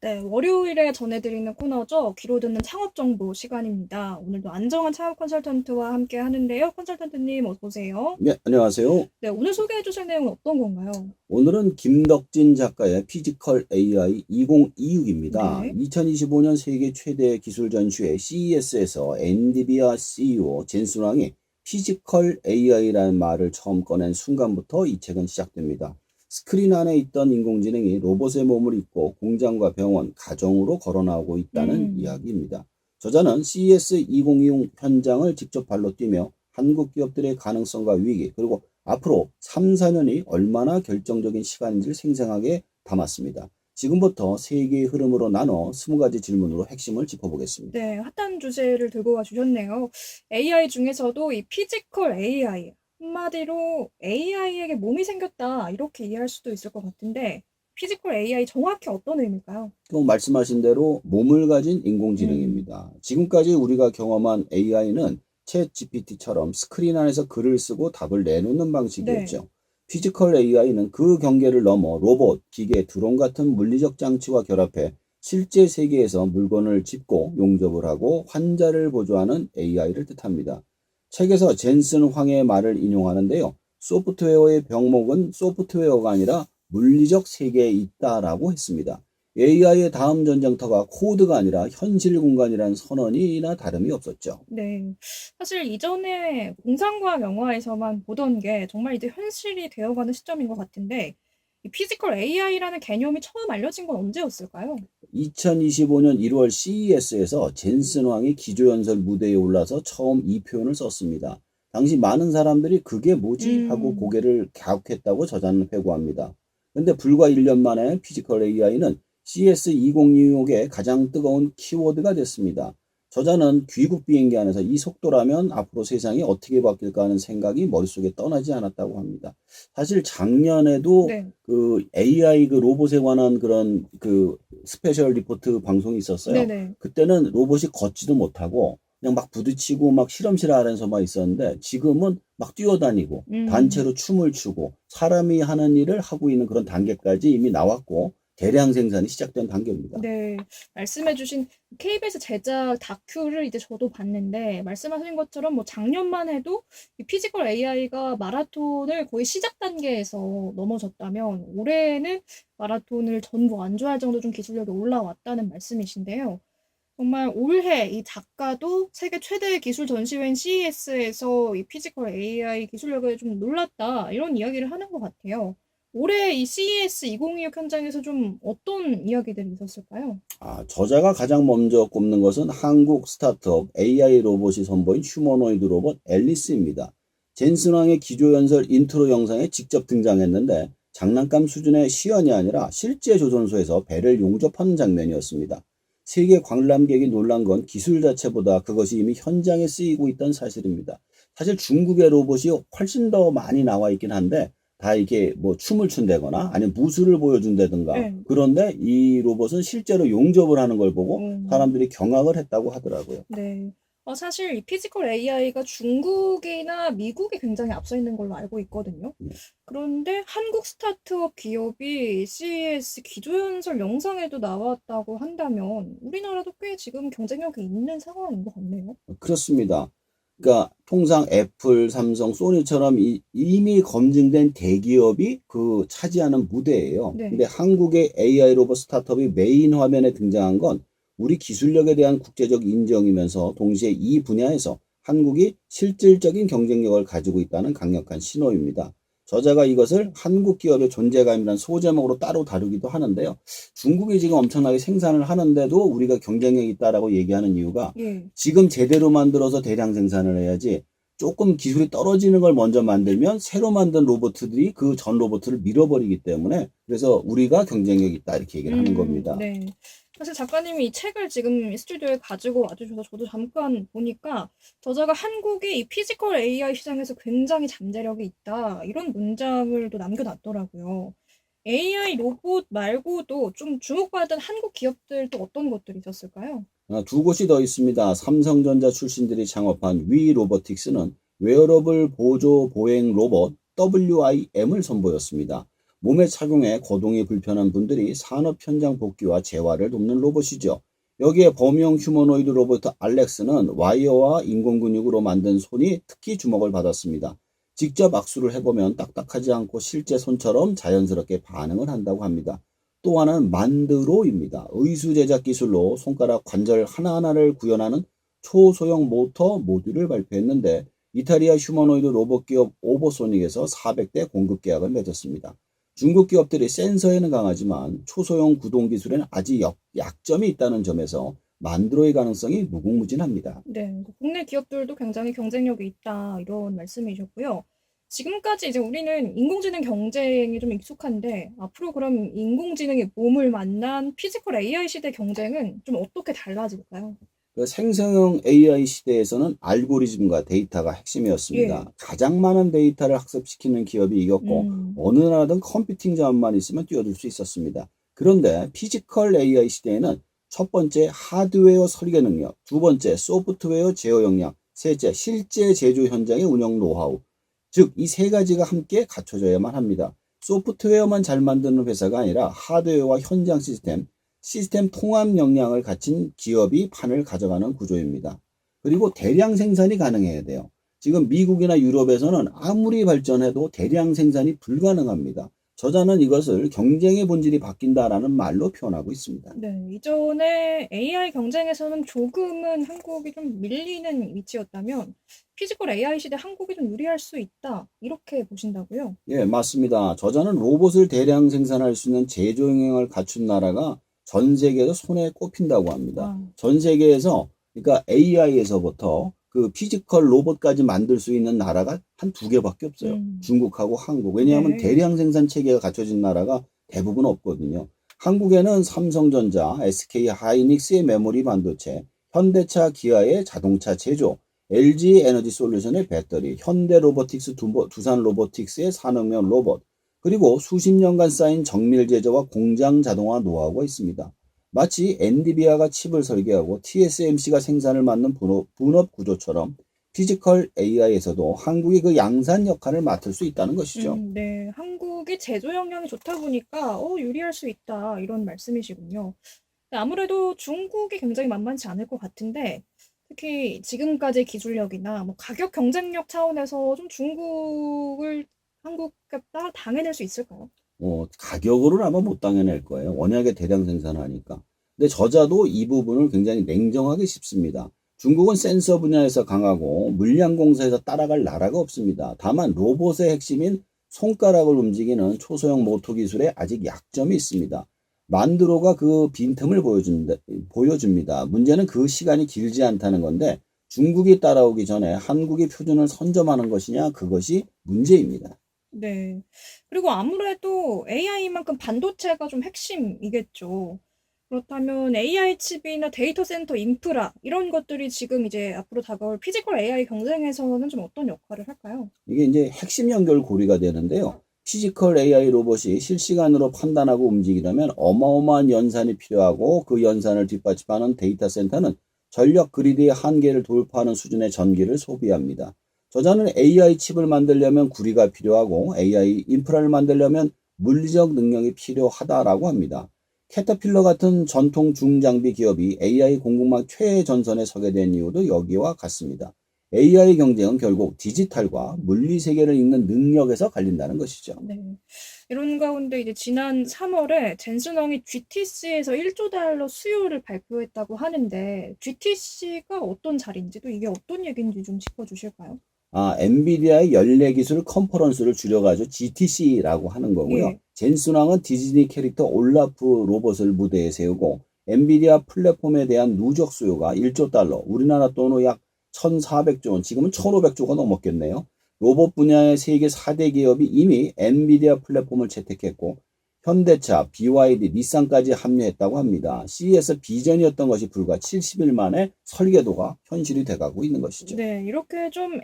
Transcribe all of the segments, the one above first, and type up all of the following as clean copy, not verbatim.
네, 월요일에 전해드리는 코너죠. 귀로 듣는 창업 정보 시간입니다. 오늘도 안정환 창업 컨설턴트와 함께 하는데요. 컨설턴트님 어서 오세요. 네, 안녕하세요. 네, 오늘 소개해 주실 내용은 어떤 건가요? 오늘은 김덕진 작가의 피지컬 AI 2026입니다. 네. 2025년 세계 최대 기술 전시회 CES에서 엔비디아 CEO 젠슨 왕이 피지컬 AI라는 말을 처음 꺼낸 순간부터 이 책은 시작됩니다. 스크린 안에 있던 인공지능이 로봇의 몸을 입고 공장과 병원, 가정으로 걸어 나오고 있다는 이야기입니다. 저자는 CES 2026 현장을 직접 발로 뛰며 한국 기업들의 가능성과 위기, 그리고 앞으로 3, 4년이 얼마나 결정적인 시간인지를 생생하게 담았습니다. 지금부터 세 개의 흐름으로 나눠 20가지 질문으로 핵심을 짚어보겠습니다. 네, 핫한 주제를 들고 와 주셨네요. AI 중에서도 이 피지컬 AI, 한마디로 AI에게 몸이 생겼다, 이렇게 이해할 수도 있을 것 같은데, 피지컬 AI 정확히 어떤 의미일까요? 말씀하신 대로 몸을 가진 음, 인공지능입니다. 지금까지 우리가 경험한 AI는 챗 GPT처럼 스크린 안에서 글을 쓰고 답을 내놓는 네. 방식이었죠. 피지컬 AI는 그 경계를 넘어 로봇, 기계, 드론 같은 물리적 장치와 결합해 실제 세계에서 물건을 짚고 용접을 하고 환자를 보조하는 AI를 뜻합니다. 책에서 젠슨 황의 말을 인용하는데요. 소프트웨어의 병목은 소프트웨어가 아니라 물리적 세계에 있다라고 했습니다. AI의 다음 전쟁터가 코드가 아니라 현실 공간이라는 선언이나 다름이 없었죠. 네. 사실 이전에 공상과학 영화에서만 보던 게 정말 이제 현실이 되어가는 시점인 것 같은데, 이 피지컬 AI라는 개념이 처음 알려진 건 언제였을까요? 2025년 1월 CES에서 젠슨 왕이 기조연설 무대에 올라서 처음 이 표현을 썼습니다. 당시 많은 사람들이 그게 뭐지? 하고 음, 고개를 갸웃했다고 저자는 회고합니다. 근데 불과 1년 만에 피지컬 AI는 CS 2026의 가장 뜨거운 키워드가 됐습니다. 저자는 귀국 비행기 안에서 이 속도라면 앞으로 세상이 어떻게 바뀔까 하는 생각이 머릿속에 떠나지 않았다고 합니다. 사실 작년에도 네. 그 AI 그 로봇에 관한 그런 그 스페셜 리포트 방송이 있었어요. 네네. 그때는 로봇이 걷지도 못하고 그냥 막 부딪히고 막 실험실 안에서만 있었는데 지금은 막 뛰어다니고 음, 단체로 춤을 추고 사람이 하는 일을 하고 있는 그런 단계까지 이미 나왔고 대량 생산이 시작된 단계입니다. 네. 말씀해주신 KBS 제작 다큐를 이제 저도 봤는데, 말씀하신 것처럼 뭐 작년만 해도 이 피지컬 AI가 마라톤을 거의 시작 단계에서 넘어섰다면, 올해는 마라톤을 전부 완주할 정도 좀 기술력이 올라왔다는 말씀이신데요. 정말 올해 이 작가도 세계 최대 기술 전시회인 CES에서 이 피지컬 AI 기술력에 좀 놀랐다, 이런 이야기를 하는 것 같아요. 올해 이 CES 2026 현장에서 좀 어떤 이야기들이 있었을까요? 저자가 가장 먼저 꼽는 것은 한국 스타트업 AI 로봇이 선보인 휴머노이드 로봇 앨리스입니다. 젠슨 왕의 기조연설 인트로 영상에 직접 등장했는데 장난감 수준의 시연이 아니라 실제 조선소에서 배를 용접하는 장면이었습니다. 세계 관람객이 놀란 건 기술 자체보다 그것이 이미 현장에 쓰이고 있다는 사실입니다. 사실 중국의 로봇이 훨씬 더 많이 나와 있긴 한데 다 이게 뭐 춤을 춘다거나 아니면 무술을 보여준다든가 네. 그런데 이 로봇은 실제로 용접을 하는 걸 보고 음, 사람들이 경악을 했다고 하더라고요. 네. 사실 이 피지컬 AI가 중국이나 미국이 굉장히 앞서 있는 걸로 알고 있거든요. 네. 그런데 한국 스타트업 기업이 CES 기조연설 영상에도 나왔다고 한다면 우리나라도 꽤 지금 경쟁력이 있는 상황인 것 같네요. 그렇습니다. 그러니까 통상 애플, 삼성, 소니처럼 이미 검증된 대기업이 그 차지하는 무대예요. 근데 네. 한국의 AI 로봇 스타트업이 메인 화면에 등장한 건 우리 기술력에 대한 국제적 인정이면서 동시에 이 분야에서 한국이 실질적인 경쟁력을 가지고 있다는 강력한 신호입니다. 저자가 이것을 한국 기업의 존재감이라는 소제목으로 따로 다루기도 하는데요. 중국이 지금 엄청나게 생산을 하는데도 우리가 경쟁력이 있다라고 얘기하는 이유가 예. 지금 제대로 만들어서 대량 생산을 해야지 조금 기술이 떨어지는 걸 먼저 만들면 새로 만든 로봇들이 그 전 로봇을 밀어버리기 때문에 그래서 우리가 경쟁력이 있다 이렇게 얘기를 하는 겁니다. 네. 사실 작가님이 이 책을 지금 스튜디오에 가지고 와주셔서 저도 잠깐 보니까 저자가 한국이 이 피지컬 AI 시장에서 굉장히 잠재력이 있다, 이런 문장을 또 남겨놨더라고요. AI 로봇 말고도 좀 주목받은 한국 기업들 또 어떤 것들이 있었을까요? 두 곳이 더 있습니다. 삼성전자 출신들이 창업한 위 로보틱스는 웨어러블 보조 보행 로봇 WIM을 선보였습니다. 몸에 착용해 거동이 불편한 분들이 산업 현장 복귀와 재활을 돕는 로봇이죠. 여기에 범용 휴머노이드 로봇 알렉스는 와이어와 인공근육으로 만든 손이 특히 주목을 받았습니다. 직접 악수를 해보면 딱딱하지 않고 실제 손처럼 자연스럽게 반응을 한다고 합니다. 또 하나는 만드로입니다. 의수 제작 기술로 손가락 관절 하나하나를 구현하는 초소형 모터 모듈을 발표했는데 이탈리아 휴머노이드 로봇 기업 오버소닉에서 400대 공급 계약을 맺었습니다. 중국 기업들이 센서에는 강하지만 초소형 구동 기술에는 아직 약점이 있다는 점에서 만드로의 가능성이 무궁무진합니다. 네, 국내 기업들도 굉장히 경쟁력이 있다, 이런 말씀이셨고요. 지금까지 이제 우리는 인공지능 경쟁이 좀 익숙한데, 앞으로 그럼 인공지능이 몸을 만난 피지컬 AI 시대 경쟁은 좀 어떻게 달라질까요? 그 생성형 AI 시대에서는 알고리즘과 데이터가 예. 핵심이었습니다. 가장 많은 데이터를 학습시키는 기업이 이겼고 어느 나라든 컴퓨팅 자원만 있으면 뛰어들 수 있었습니다. 그런데 피지컬 AI 시대에는 첫 번째 하드웨어 설계 능력, 두 번째 소프트웨어 제어 역량, 셋째 실제 제조 현장의 운영 노하우, 즉 이 세 가지가 함께 갖춰져야만 합니다. 소프트웨어만 잘 만드는 회사가 아니라 하드웨어와 현장 시스템 통합 역량을 갖춘 기업이 판을 가져가는 구조입니다. 그리고 대량 생산이 가능해야 돼요. 지금 미국이나 유럽에서는 아무리 발전해도 대량 생산이 불가능합니다. 저자는 이것을 경쟁의 본질이 바뀐다라는 말로 표현하고 있습니다. 네, 이전에 AI 경쟁에서는 조금은 한국이 좀 밀리는 위치였다면 피지컬 AI 시대 한국이 좀 유리할 수 있다, 이렇게 보신다고요? 예, 맞습니다. 저자는 로봇을 대량 생산할 수 있는 제조 역량을 갖춘 나라가 전 세계에서 손에 꼽힌다고 합니다. 아, 전 세계에서, 그러니까 AI에서부터 그 피지컬 로봇까지 만들 수 있는 나라가 한 두 개밖에 없어요. 중국하고 한국. 왜냐하면 네. 대량 생산 체계가 갖춰진 나라가 대부분 없거든요. 한국에는 삼성전자, SK 하이닉스의 메모리 반도체, 현대차 기아의 자동차 제조, LG 에너지 솔루션의 배터리, 현대 로보틱스 두산 로보틱스의 산업용 로봇, 그리고 수십 년간 쌓인 정밀 제조와 공장 자동화 노하우가 있습니다. 마치 엔비디아가 칩을 설계하고 TSMC가 생산을 맡는 분업 구조처럼 피지컬 AI에서도 한국이 그 양산 역할을 맡을 수 있다는 것이죠. 네, 한국이 제조 역량이 좋다 보니까 유리할 수 있다, 이런 말씀이시군요. 근데 아무래도 중국이 굉장히 만만치 않을 것 같은데, 특히 지금까지의 기술력이나 뭐 가격 경쟁력 차원에서 좀 중국을 한국에 당해낼 수 있을까요? 가격으로는 아마 못 당해낼 거예요. 워낙에 대량 생산하니까. 근데 저자도 이 부분을 굉장히 냉정하게 짚습니다. 중국은 센서 분야에서 강하고 물량 공사에서 따라갈 나라가 없습니다. 다만 로봇의 핵심인 손가락을 움직이는 초소형 모터 기술에 아직 약점이 있습니다. 만드로가 그 빈틈을 보여줍니다. 문제는 그 시간이 길지 않다는 건데 중국이 따라오기 전에 한국이 표준을 선점하는 것이냐, 그것이 문제입니다. 네. 그리고 아무래도 AI만큼 반도체가 좀 핵심이겠죠. 그렇다면 AI 칩이나 데이터 센터 인프라, 이런 것들이 지금 이제 앞으로 다가올 피지컬 AI 경쟁에서는 좀 어떤 역할을 할까요? 이게 이제 핵심 연결고리가 되는데요. 피지컬 AI 로봇이 실시간으로 판단하고 움직이려면 어마어마한 연산이 필요하고 그 연산을 뒷받침하는 데이터 센터는 전력 그리드의 한계를 돌파하는 수준의 전기를 소비합니다. 저자는 AI 칩을 만들려면 구리가 필요하고 AI 인프라를 만들려면 물리적 능력이 필요하다라고 합니다. 캐터필러 같은 전통 중장비 기업이 AI 공급망 최전선에 서게 된 이유도 여기와 같습니다. AI 경쟁은 결국 디지털과 물리 세계를 읽는 능력에서 갈린다는 것이죠. 네. 이런 가운데 이제 지난 3월에 젠슨왕이 GTC에서 1조 달러 수요를 발표했다고 하는데, GTC가 어떤 자리인지, 또 이게 어떤 얘기인지 좀 짚어주실까요? 엔비디아의 연례 기술 컨퍼런스를 줄여가지고 GTC라고 하는 거고요. 예. 젠슨왕은 디즈니 캐릭터 올라프 로봇을 무대에 세우고 엔비디아 플랫폼에 대한 누적 수요가 1조 달러, 우리나라 돈으로 약 1,400조 원, 지금은 1,500조가 넘었겠네요. 로봇 분야의 세계 4대 기업이 이미 엔비디아 플랫폼을 채택했고 현대차, BYD, 닛산까지 합류했다고 합니다. CES 비전이었던 것이 불과 70일 만에 설계도가 현실이 돼가고 있는 것이죠. 네, 이렇게 좀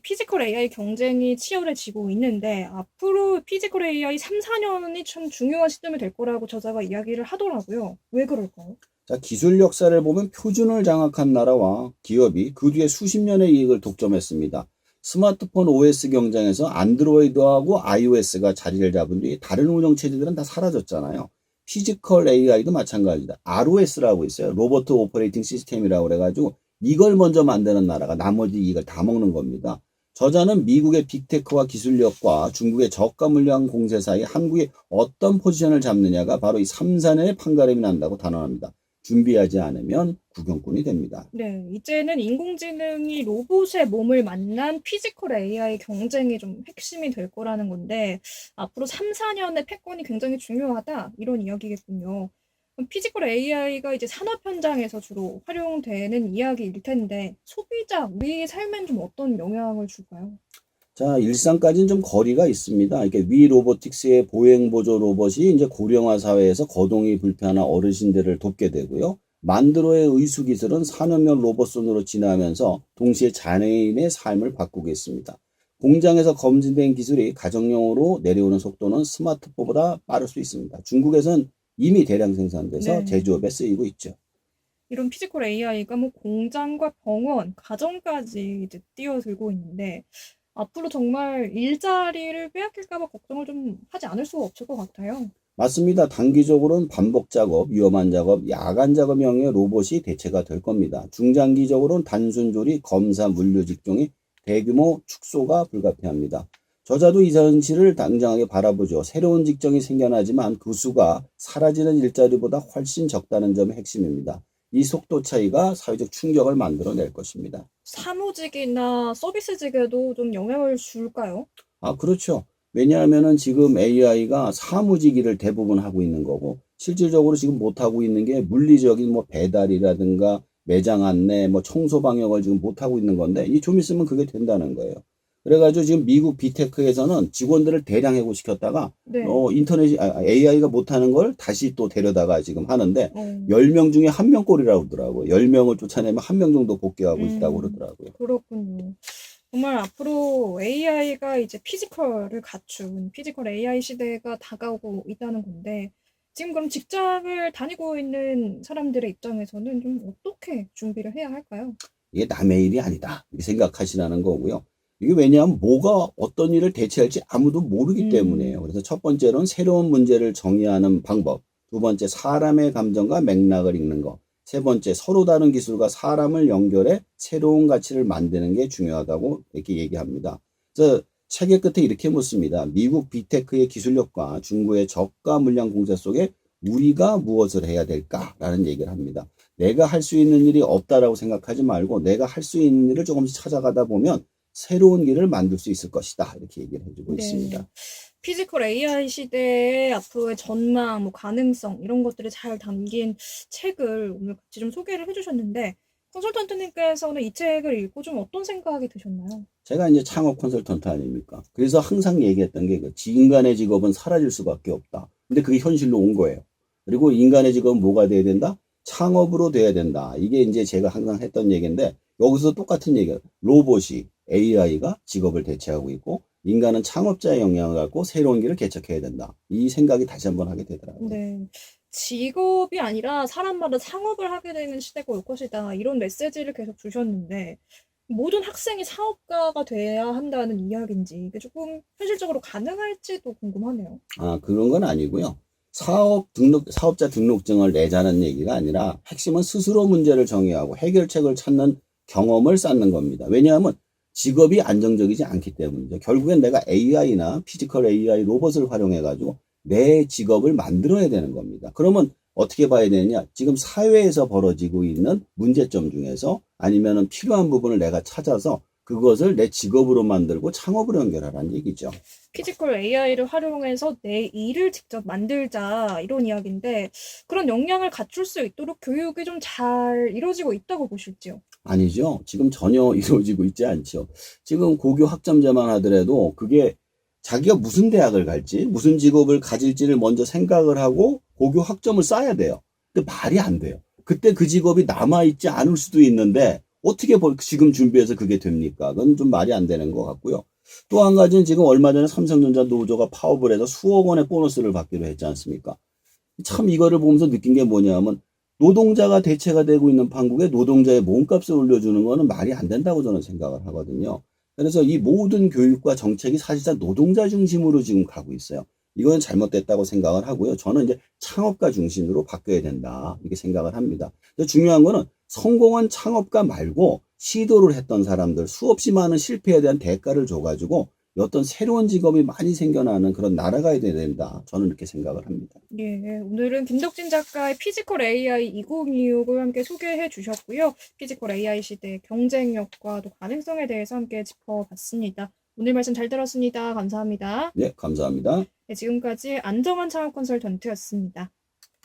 피지컬 AI 경쟁이 치열해지고 있는데, 앞으로 피지컬 AI 3, 4년이 참 중요한 시점이 될 거라고 저자가 이야기를 하더라고요. 왜 그럴까요? 자, 기술 역사를 보면 표준을 장악한 나라와 기업이 그 뒤에 수십 년의 이익을 독점했습니다. 스마트폰 OS 경쟁에서 안드로이드하고 iOS가 자리를 잡은 뒤 다른 운영체제들은 다 사라졌잖아요. 피지컬 AI도 마찬가지다. ROS라고 있어요. 로버트 오퍼레이팅 시스템이라고 그래가지고 이걸 먼저 만드는 나라가 나머지 이걸 다 먹는 겁니다. 저자는 미국의 빅테크와 기술력과 중국의 저가 물량 공세 사이 한국이 어떤 포지션을 잡느냐가 바로 이 3, 4년의 판가름이 난다고 단언합니다. 준비하지 않으면 구경꾼이 됩니다. 네, 이제는 인공지능이 로봇의 몸을 만난 피지컬 AI 경쟁이 좀 핵심이 될 거라는 건데, 앞으로 3, 4년의 패권이 굉장히 중요하다, 이런 이야기겠군요. 그럼 피지컬 AI가 이제 산업 현장에서 주로 활용되는 이야기일 텐데, 소비자, 우리 삶엔 좀 어떤 영향을 줄까요? 자, 일상까지는 좀 거리가 있습니다. 이게 위 로보틱스의 보행 보조 로봇이 이제 고령화 사회에서 거동이 불편한 어르신들을 돕게 되고요. 만드로의 의수 기술은 산업용 로봇손으로 진화하면서 동시에 장애인의 삶을 바꾸겠습니다. 공장에서 검증된 기술이 가정용으로 내려오는 속도는 스마트폰보다 빠를 수 있습니다. 중국에선 이미 대량 생산돼서 네. 제조업에 쓰이고 있죠. 이런 피지컬 AI가 뭐 공장과 병원, 가정까지 이제 뛰어들고 있는데, 앞으로 정말 일자리를 빼앗길까 봐 걱정을 좀 하지 않을 수가 없을 것 같아요. 맞습니다. 단기적으로는 반복 작업, 위험한 작업, 야간 작업형의 로봇이 대체가 될 겁니다. 중장기적으로는 단순 조리, 검사, 물류 직종이 대규모 축소가 불가피합니다. 저자도 이 현실을 당장하게 바라보죠. 새로운 직종이 생겨나지만 그 수가 사라지는 일자리보다 훨씬 적다는 점이 핵심입니다. 이 속도 차이가 사회적 충격을 만들어낼 것입니다. 사무직이나 서비스직에도 좀 영향을 줄까요? 아, 그렇죠. 왜냐하면은 지금 AI가 사무직 일을 대부분 하고 있는 거고, 실질적으로 지금 못하고 있는 게 물리적인 뭐 배달이라든가 매장 안내, 뭐 청소 방역을 지금 못하고 있는 건데, 이 좀 있으면 그게 된다는 거예요. 그래가지고 지금 미국 빅테크에서는 직원들을 대량 해고시켰다가, 네. AI가 못하는 걸 다시 또 데려다가 지금 하는데, 어, 10명 중에 1명 꼴이라고 그러더라고요. 10명을 쫓아내면 1명 정도 복귀하고 있다고 그러더라고요. 그렇군요. 정말 앞으로 AI가 이제 피지컬을 갖춘 피지컬 AI 시대가 다가오고 있다는 건데, 지금 그럼 직장을 다니고 있는 사람들의 입장에서는 좀 어떻게 준비를 해야 할까요? 이게 남의 일이 아니다. 이렇게 생각하시라는 거고요. 이게 왜냐하면 뭐가 어떤 일을 대체할지 아무도 모르기 때문이에요. 그래서 첫 번째로는 새로운 문제를 정의하는 방법. 두 번째, 사람의 감정과 맥락을 읽는 것. 세 번째, 서로 다른 기술과 사람을 연결해 새로운 가치를 만드는 게 중요하다고 이렇게 얘기합니다. 그래서 책의 끝에 이렇게 묻습니다. 미국 빅테크의 기술력과 중국의 저가 물량 공세 속에 우리가 무엇을 해야 될까라는 얘기를 합니다. 내가 할 수 있는 일이 없다라고 생각하지 말고 내가 할 수 있는 일을 조금씩 찾아가다 보면 새로운 길을 만들 수 있을 것이다. 이렇게 얘기를 해주고 네. 있습니다. 피지컬 AI 시대의 앞으로의 전망, 뭐 가능성 이런 것들을 잘 담긴 책을 오늘 같이 좀 소개를 해주셨는데 컨설턴트님께서는 이 책을 읽고 좀 어떤 생각이 드셨나요? 제가 이제 창업 컨설턴트 아닙니까? 그래서 항상 얘기했던 게 인간의 직업은 사라질 수밖에 없다. 근데 그게 현실로 온 거예요. 그리고 인간의 직업은 뭐가 돼야 된다? 창업으로 돼야 된다. 이게 이제 제가 항상 했던 얘기인데 여기서 똑같은 얘기예요. 로봇이 AI가 직업을 대체하고 있고 인간은 창업자의 영향을 갖고 새로운 길을 개척해야 된다. 이 생각이 다시 한번 하게 되더라고요. 네. 직업이 아니라 사람마다 창업을 하게 되는 시대가 올 것이다. 이런 메시지를 계속 주셨는데 모든 학생이 사업가가 돼야 한다는 이야기인지 이게 조금 현실적으로 가능할지도 궁금하네요. 아, 그런 건 아니고요. 사업자 등록증을 내자는 얘기가 아니라 핵심은 스스로 문제를 정의하고 해결책을 찾는 경험을 쌓는 겁니다. 왜냐하면 직업이 안정적이지 않기 때문이죠. 결국엔 내가 AI나 피지컬 AI 로봇을 활용해가지고 내 직업을 만들어야 되는 겁니다. 그러면 어떻게 봐야 되느냐? 지금 사회에서 벌어지고 있는 문제점 중에서 아니면은 필요한 부분을 내가 찾아서 그것을 내 직업으로 만들고 창업으로 연결하라는 얘기죠. 피지컬 AI를 활용해서 내 일을 직접 만들자 이런 이야기인데 그런 역량을 갖출 수 있도록 교육이 좀 잘 이루어지고 있다고 보실지요? 아니죠. 지금 전혀 이루어지고 있지 않죠. 지금 고교 학점제만 하더라도 그게 자기가 무슨 대학을 갈지, 무슨 직업을 가질지를 먼저 생각을 하고 고교 학점을 쌓아야 돼요. 근데 말이 안 돼요. 그때 그 직업이 남아있지 않을 수도 있는데 어떻게 지금 준비해서 그게 됩니까? 그건 좀 말이 안 되는 것 같고요. 또 한 가지는 지금 얼마 전에 삼성전자 노조가 파업을 해서 수억 원의 보너스를 받기로 했지 않습니까? 참 이거를 보면서 느낀 게 뭐냐면 노동자가 대체가 되고 있는 판국에 노동자의 몸값을 올려주는 거는 말이 안 된다고 저는 생각을 하거든요. 그래서 이 모든 교육과 정책이 사실상 노동자 중심으로 지금 가고 있어요. 이건 잘못됐다고 생각을 하고요. 저는 이제 창업가 중심으로 바뀌어야 된다. 이렇게 생각을 합니다. 근데 중요한 거는 성공한 창업가 말고 시도를 했던 사람들, 수없이 많은 실패에 대한 대가를 줘가지고 어떤 새로운 직업이 많이 생겨나는 그런 나라가 돼야 된다. 저는 이렇게 생각을 합니다. 예, 오늘은 김덕진 작가의 피지컬 AI 2026을 함께 소개해 주셨고요. 피지컬 AI 시대의 경쟁력과 또 가능성에 대해서 함께 짚어봤습니다. 오늘 말씀 잘 들었습니다. 감사합니다. 네, 감사합니다. 네, 지금까지 안정환 창업 컨설턴트였습니다.